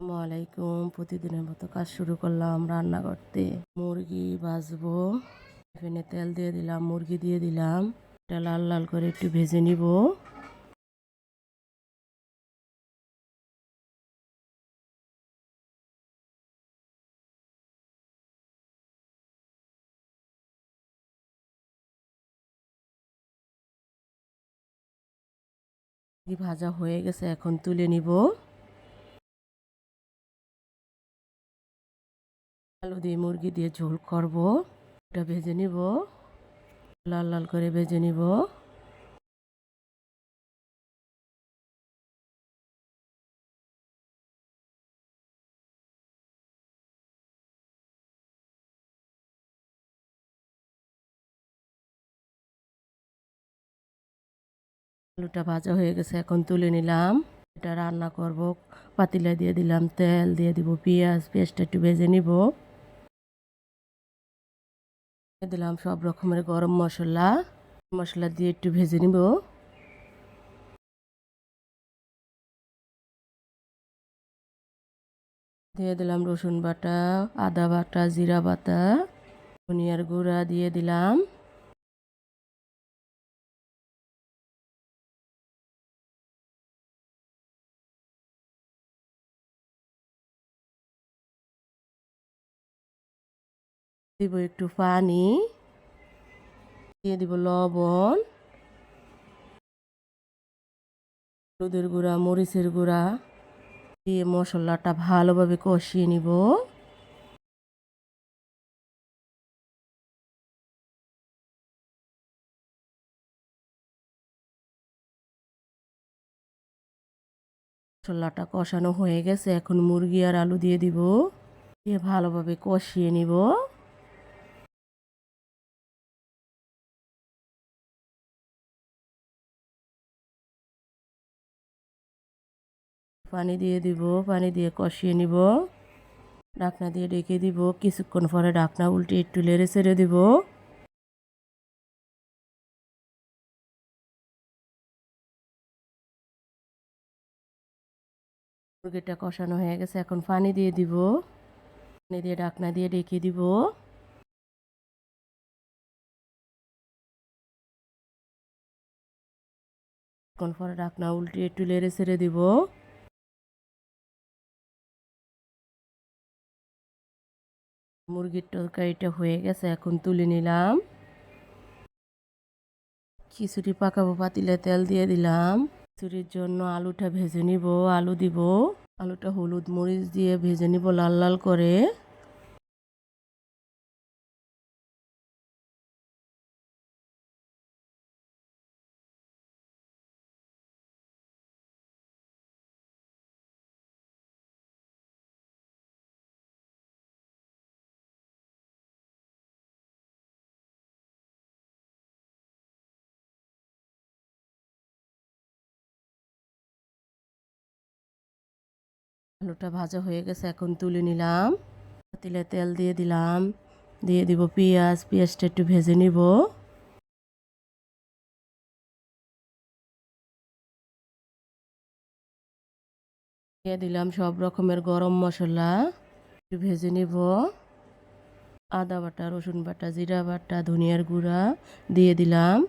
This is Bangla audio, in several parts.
আসসালামু আলাইকুম। প্রতিদিনের মতো কাজ শুরু করলাম রান্না করতে। মুরগি ভাজবো। এখানে তেল দিয়ে দিলাম, মুরগি দিয়ে দিলাম। এটা লাল লাল করে একটু ভেজে নিব। মুরগি ভাজা হয়ে গেছে, এখন তুলে নিব। আলু দিয়ে মুরগি দিয়ে ঝোল করব। এটা ভেজে নিব, লাল লাল করে ভেজে নিব। আলুটা ভাজা হয়ে গেছে, এখন তুলে নিলাম। এটা রান্না করব। পাতিলা দিয়ে দিলাম, তেল দিয়ে দিব, পেঁয়াজটা একটু ভেজে নিব। দিলাম সব রকমের গরম মশলা। মশলা দিয়ে একটু ভেজে নিব। দিয়ে দিলাম রসুন বাটা, আদা বাটা, জিরা বাটা, ধনিয়ার গুঁড়া দিয়ে দিলাম। দিব একটু পানি, দিয়ে দিব লবণ, হলুদের গুঁড়া, মরিচের গুঁড়া দিয়ে মশলাটা ভালোভাবে কষিয়ে নিব। মশলাটা কষানো হয়ে গেছে, এখন মুরগি আর আলু দিয়ে দিব। দিয়ে ভালোভাবে কষিয়ে নিব। পানি দিয়ে দিব, পানি দিয়ে কষিয়ে নিব। ঢাকনা দিয়ে ঢেকে দিব, কিছুক্ষণ পরে ঢাকনা উল্টে একটু নেড়ে ছেড়ে দিব। মুরগিটা কষানো হয়ে গেছে, এখন পানি দিয়ে দিব। পানি দিয়ে ঢাকনা দিয়ে ঢেকে দিব। কিছুক্ষণ পরে ঢাকনা উল্টে একটু নেড়ে ছেড়ে দিব। মুরগির তরকারিটা হয়ে গেছে, এখন তুলে নিলাম। খিচুড়ি পাকাবো, পাতিলে তেল দিয়ে দিলাম। খিচুড়ির জন্য আলুটা ভেজে নিব, আলু দিব। আলুটা হলুদ মরিচ দিয়ে ভেজে নিব লাল লাল করে। আলুটা ভাজা হয়ে গেছে, এখন তুলে নিলাম। পাতিলে তেল দিয়ে দিলাম, দিয়ে দিব পেঁয়াজটা একটু ভেজে নিব। দিয়ে দিলাম সব রকমের গরম মশলা, একটু ভেজে নিব। আদা বাটা, রসুন বাটা, জিরা বাটা, ধনিয়ার গুঁড়া দিয়ে দিলাম।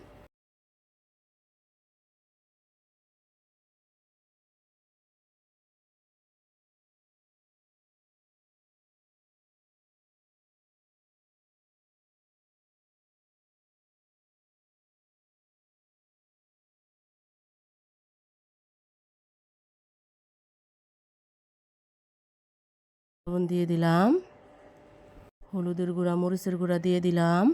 লবণ দিয়ে দিলাম, হলুদের গুঁড়া, মরিচের গুঁড়া দিয়ে দিলাম।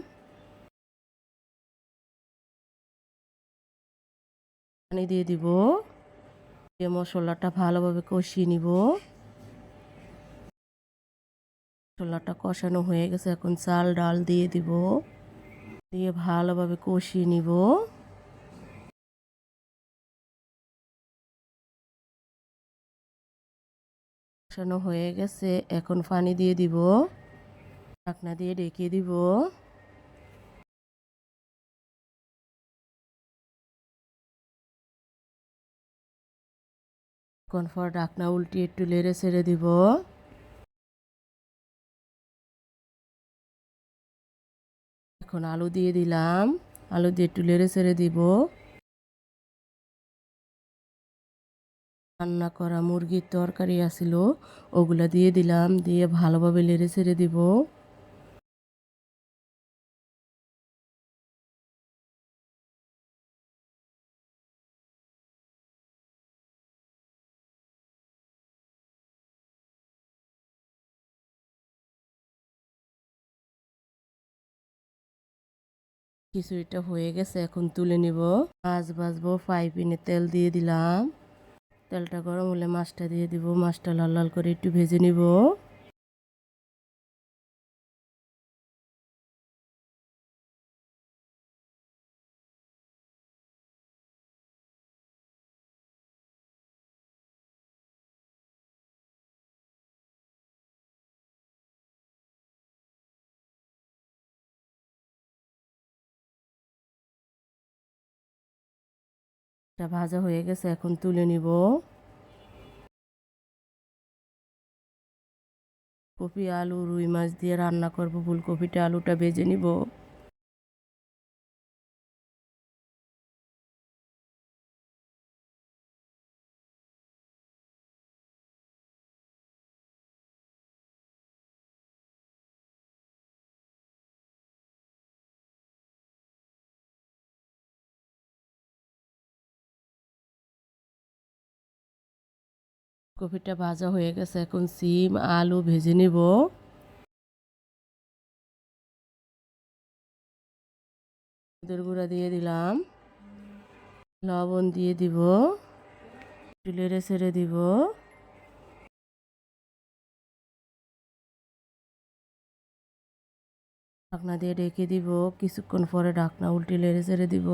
পানি দিয়ে দিব। দিয়ে মশলাটা ভালোভাবে কষিয়ে নিব। মশলাটা কষানো হয়ে গেছে, এখন চাল ডাল দিয়ে দিব। দিয়ে ভালোভাবে কষিয়ে নিব। কষানো হয়ে গেছে, এখন পানি দিয়ে দিব। ঢাকনা দিয়ে ঢেকে দিব। কিছুক্ষণ পর ঢাকনা উল্টিয়ে একটু নেড়ে ছেড়ে দিব। এখন আলু দিয়ে দিলাম, আলু দিয়ে একটু নেড়ে ছেড়ে দিব। রান্না করা মুরগির তরকারি আছিল, ওগুলা দিয়ে দিলাম, দিয়ে ভালোভাবে নেড়ে ছেড়ে দিব। খিচুড়িটা হয়ে গেছে, এখন তুলে নিব। মাছ ভাজবো, ফ্রাই প্যানে তেল দিয়ে দিলাম। তেলটা গরম হলে মাছটা দিয়ে দিব, মাছটা লাল লাল করে একটু ভেজে নিব। এটা ভাজা হয়ে গেছে, এখন তুলে নিব। কপি আলু রুই মাছ দিয়ে রান্না করব, ফুলকপিটা আলুটা ভেজে নিব। কপিটা ভাজা হয়ে গেছে, এখন সিম আলু ভেজে নিব। হলুদের গুঁড়া দিয়ে দিলাম, লবণ দিয়ে দিব, একটু নেড়ে ছেড়ে দিব। ঢাকনা দিয়ে ঢেকে দিব, কিছুক্ষণ পরে ঢাকনা উল্টে নেড়ে ছেড়ে দিব।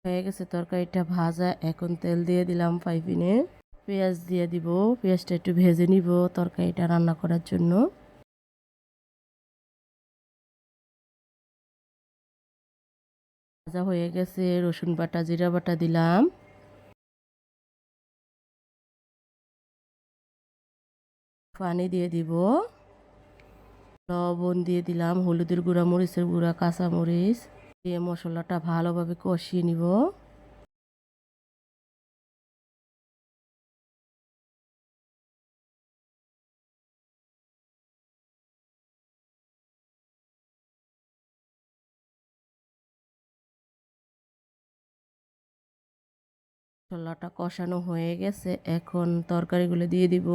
হয়ে গেছে তরকারিটা ভাজা, এখন তেল দিয়ে দিলাম ফ্রাই প্যানে। পেঁয়াজ দিয়ে দিব, পেঁয়াজটা একটু ভেজে নিব তরকারিটা রান্না করার জন্য। ভাজা হয়ে গেছে, রসুন বাটা জিরা বাটা দিলাম, পানি দিয়ে দিব, লবণ দিয়ে দিলাম, হলুদের গুঁড়া মরিচের গুঁড়া কাঁচা মরিচ দিয়ে মশলাটা ভালোভাবে কষিয়ে নিব। মশলাটা কষানো হয়ে গেছে, এখন তরকারিগুলো দিয়ে দিব,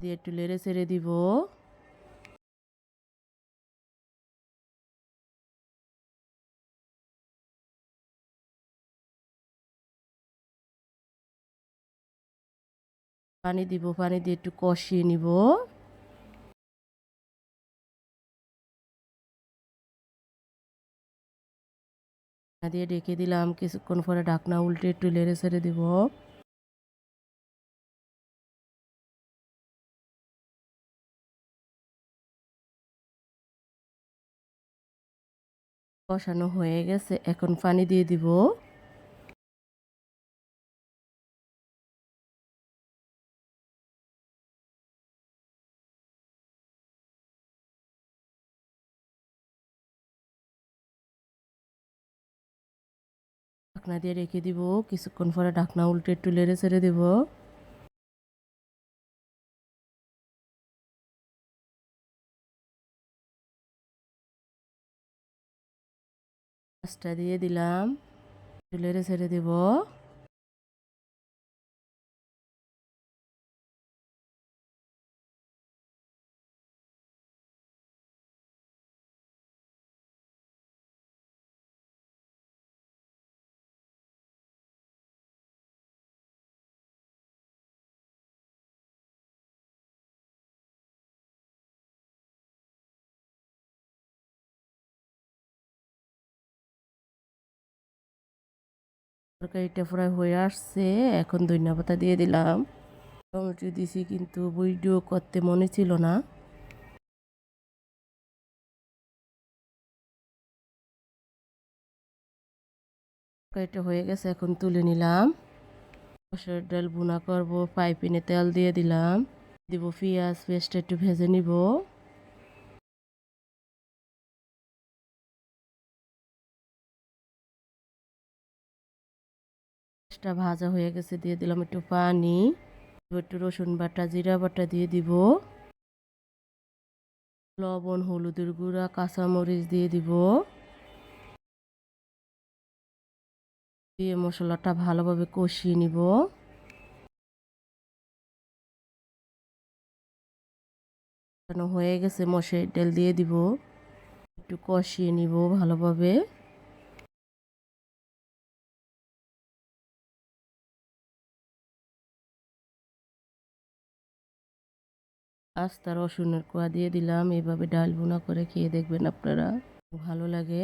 দিয়ে একটু নেড়ে ছেড়ে দিব। পানি দিব, পানি দিয়ে একটু কষিয়ে নিব। দিয়ে ঢেকে দিলাম, কিছুক্ষণ পরে ঢাকনা উল্টে একটু নেড়ে ছেড়ে দিব। কষানো হয়ে গেছে, এখন পানি দিয়ে দিব। ঢাকনা দিয়ে রেখে দিব, কিছুক্ষণ পরে ঢাকনা উল্টে একটু নেড়ে ছেড়ে দিব। মাছটা দিয়ে দিলাম, একটু নেড়ে ছেড়ে দিব। তরকারিটা প্রায় হয়ে আসছে, এখন ধনিয়া পাতা দিয়ে দিলাম। টমেটো দিছি কিন্তু ভিডিও করতে মনে ছিল না। এটা হয়ে গেছে, এখন তুলে নিলাম। মসুর ডাল ভুনা করব, ফ্রাই প্যানে তেল দিয়ে দিলাম, দিব পেঁয়াজ পেস্ট, একটু ভেজে নিব। পেঁয়াজটা ভাজা হয়ে গেছে, দিয়ে দিলাম একটু পানি, একটু রসুন বাটা জিরা বাটা দিয়ে দিব, লবণ হলুদের গুঁড়া কাঁচামরিচ দিয়ে দিব, দিয়ে মশলাটা ভালোভাবে কষিয়ে নিব। হয়ে গেছে, মশার ডাল দিয়ে দিব, একটু কষিয়ে নিব ভালোভাবে। আস্তা রসুনের কোয়া দিয়ে দিলাম। এভাবে ডাল ভুনা করে খেয়ে দেখবেন আপনারা, ভালো লাগে।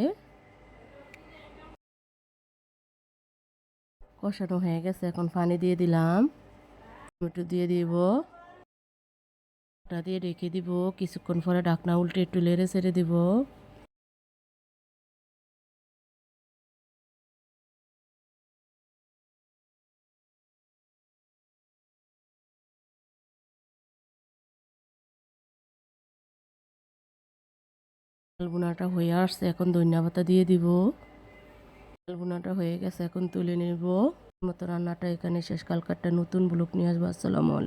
কষানো হয়ে গেছে, এখন পানি দিয়ে দিলাম, টমেটো দিয়ে দিব, ঢাকনা দিয়ে রেখে দিব। কিছুক্ষণ পরে ঢাকনা উল্টে একটু নেড়ে ছেড়ে দিব। ডাল ভুনাটা হয়ে আসছে, এখন ধনিয়া পাতা দিয়ে দিব। ডাল ভুনাটা হয়ে গেছে, এখন তুলে নেব। মতো রান্নাটা এখানে শেষ। কালকে একটা নতুন ব্লগ নিয়ে আসবো। আসসালামু আলাইকুম।